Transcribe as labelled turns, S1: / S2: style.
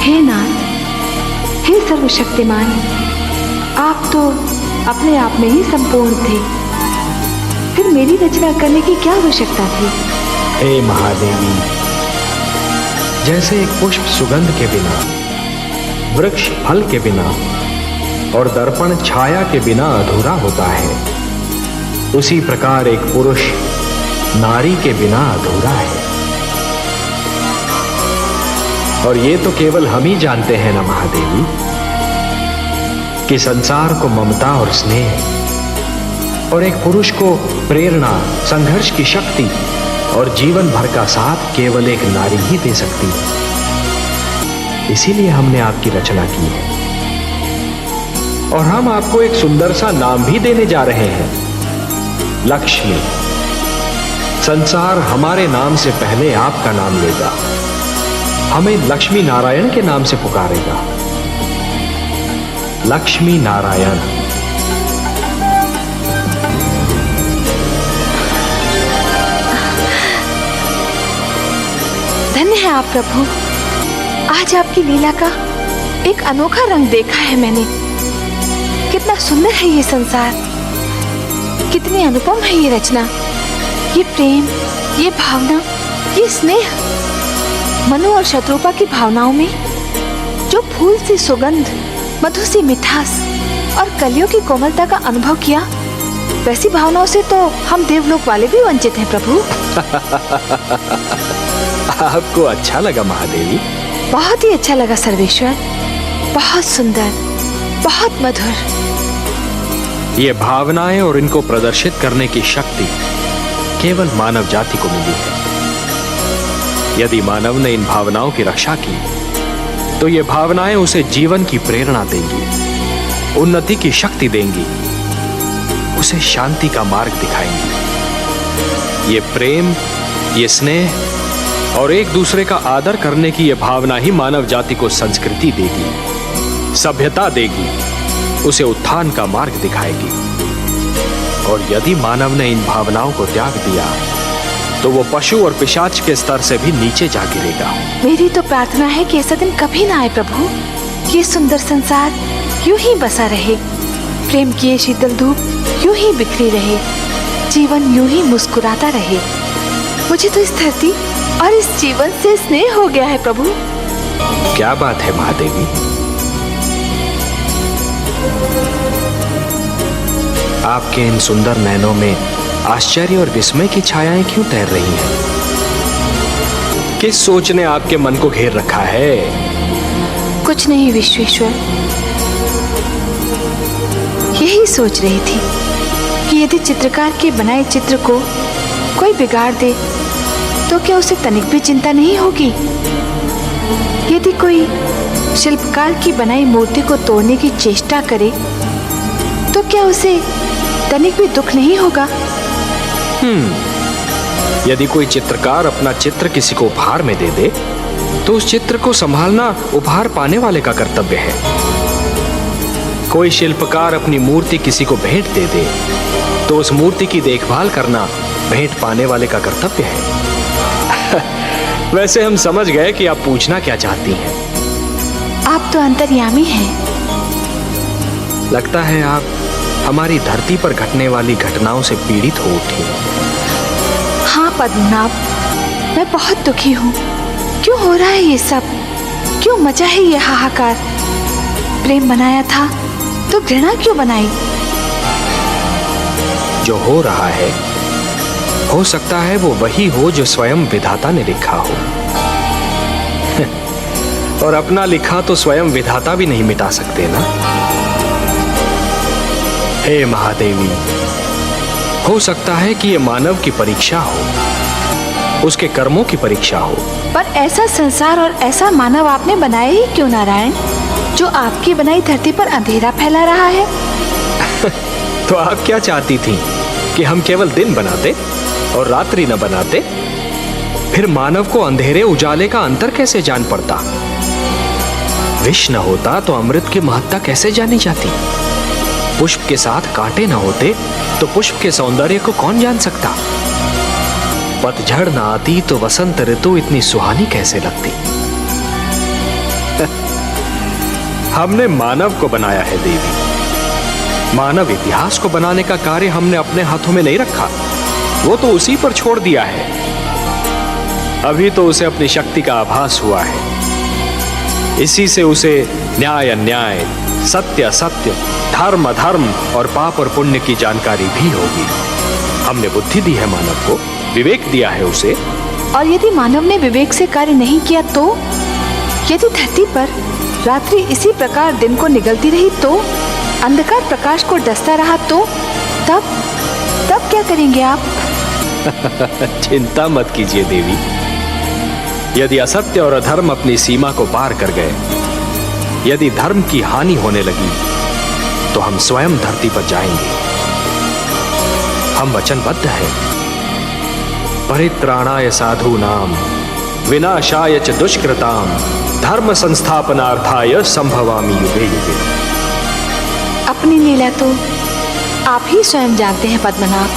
S1: हे नाथ, हे सर्वशक्तिमान, आप तो अपने आप में ही संपूर्ण थे, फिर मेरी रचना करने की क्या आवश्यकता थी?
S2: हे महादेवी, जैसे एक पुष्प सुगंध के बिना, वृक्ष फल के बिना और दर्पण छाया के बिना अधूरा होता है, उसी प्रकार एक पुरुष नारी के बिना अधूरा है। और ये तो केवल हम ही जानते हैं ना महादेवी, कि संसार को ममता और स्नेह और एक पुरुष को प्रेरणा, संघर्ष की शक्ति और जीवन भर का साथ केवल एक नारी ही दे सकती है। इसीलिए हमने आपकी रचना की है और हम आपको एक सुंदर सा नाम भी देने जा रहे हैं, लक्ष्मी। संसार हमारे नाम से पहले आपका नाम लेगा, हमें लक्ष्मी नारायण के नाम से पुकारेगा। लक्ष्मी नारायण।
S1: धन्य है आप प्रभु, आज आपकी लीला का एक अनोखा रंग देखा है मैंने। कितना सुंदर है ये संसार, कितनी अनुपम है ये रचना, ये प्रेम, ये भावना, ये स्नेह। मनु और शत्रुपा की भावनाओं में जो फूल सी सुगंध, मधु सी मिठास और कलियों की कोमलता का अनुभव किया, वैसी भावनाओं से तो हम देवलोक वाले भी वंचित हैं प्रभु।
S2: आपको अच्छा लगा महादेवी?
S1: बहुत ही अच्छा लगा सर्वेश्वर, बहुत सुंदर, बहुत मधुर।
S2: ये भावनाएं और इनको प्रदर्शित करने की शक्ति केवल मानव जाति को मिली है। यदि मानव ने इन भावनाओं की रक्षा की तो ये भावनाएं उसे जीवन की प्रेरणा देंगी, उन्नति की शक्ति देंगी, उसे शांति का मार्ग दिखाएंगी। ये प्रेम, ये स्नेह और एक दूसरे का आदर करने की ये भावना ही मानव जाति को संस्कृति देगी, सभ्यता देगी, उसे उत्थान का मार्ग दिखाएगी। और यदि मानव ने इन भावनाओं को त्याग दिया तो वो पशु और पिशाच के स्तर से भी नीचे जा गिरेगा।
S1: मेरी तो प्रार्थना है कि ऐसा दिन कभी ना आए प्रभु। ये सुंदर संसार यूं ही बसा रहे, प्रेम की ये शीतल धूप यूं ही बिखरी रहे, जीवन यूं ही मुस्कुराता रहे। मुझे तो इस धरती और इस जीवन से स्नेह हो गया है प्रभु।
S2: क्या बात है महादेवी, आपके इन सुंदर नैनों में आश्चर्य और विस्मय की छायाएं क्यों तैर रही हैं? किस सोच ने आपके मन को घेर रखा है?
S1: कुछ नहीं विश्वेश्वर, यही सोच रही थी कि यदि चित्रकार के बनाए चित्र को कोई बिगाड़ दे तो क्या उसे तनिक भी चिंता नहीं होगी? यदि कोई शिल्पकार की बनाई मूर्ति को तोड़ने की चेष्टा करे तो क्या उसे तनिक भी दुख नहीं होगा?
S2: यदि कोई चित्रकार अपना चित्र किसी को उपहार में दे दे तो उस चित्र को संभालना उपहार पाने वाले का कर्तव्य है। कोई शिल्पकार अपनी मूर्ति किसी को भेंट दे दे तो उस मूर्ति की देखभाल करना भेंट पाने वाले का कर्तव्य है। वैसे हम समझ गए कि आप पूछना क्या चाहती हैं।
S1: आप तो अंतर्यामी हैं।
S2: लगता है आप हमारी धरती पर घटने वाली घटनाओं से पीड़ित हो उठी।
S1: हाँ पद्मनाभ, मैं बहुत दुखी हूँ। क्यों हो रहा है ये सब? क्यों मचा है ये हाहाकार? प्रेम बनाया था तो घृणा क्यों बनाई?
S2: जो हो रहा है हो सकता है वो वही हो जो स्वयं विधाता ने लिखा हो। और अपना लिखा तो स्वयं विधाता भी नहीं मिटा सकते ना। हे महादेवी, हो सकता है कि ये मानव की परीक्षा हो, उसके कर्मों की परीक्षा हो।
S1: पर ऐसा संसार और ऐसा मानव आपने बनाया ही क्यों नारायण, जो आपकी बनाई धरती पर अंधेरा फैला रहा है?
S2: तो आप क्या चाहती थी कि हम केवल दिन बनाते और रात्रि न बनाते? फिर मानव को अंधेरे उजाले का अंतर कैसे जान पड़ता? विष न होता तो अमृत की महत्ता कैसे जानी जाती? पुष्प के साथ कांटे न होते तो पुष्प के सौंदर्य को कौन जान सकता? पतझड़ न आती तो वसंत ऋतु इतनी सुहानी कैसे लगती? हमने मानव को बनाया है देवी। मानव इतिहास को बनाने का कार्य हमने अपने हाथों में नहीं रखा, वो तो उसी पर छोड़ दिया है। अभी तो उसे अपनी शक्ति का आभास हुआ है। इसी से उसे न्याय अन्याय, सत्य असत्य, धर्म अधर्म और पाप और पुण्य की जानकारी भी होगी। हमने बुद्धि दी है मानव को, विवेक दिया है उसे।
S1: और यदि मानव ने विवेक से कार्य नहीं किया तो? यदि धरती पर रात्रि इसी प्रकार दिन को निगलती रही तो? अंधकार प्रकाश को डसता रहा तो? तब क्या करेंगे आप?
S2: चिंता मत कीजिए देवी। यदि असत्य और अधर्म अपनी सीमा को पार कर गए, यदि धर्म की हानि होने लगी, तो हम स्वयं धरती पर जाएंगे। हम वचनबद्ध हैं। परित्राणाय साधूनां विनाशाय च दुष्कृतां धर्म संस्थापनार्थाय संभवामि युगे युगे।
S1: अपनी लीला तो आप ही स्वयं जानते हैं पद्मनाभ।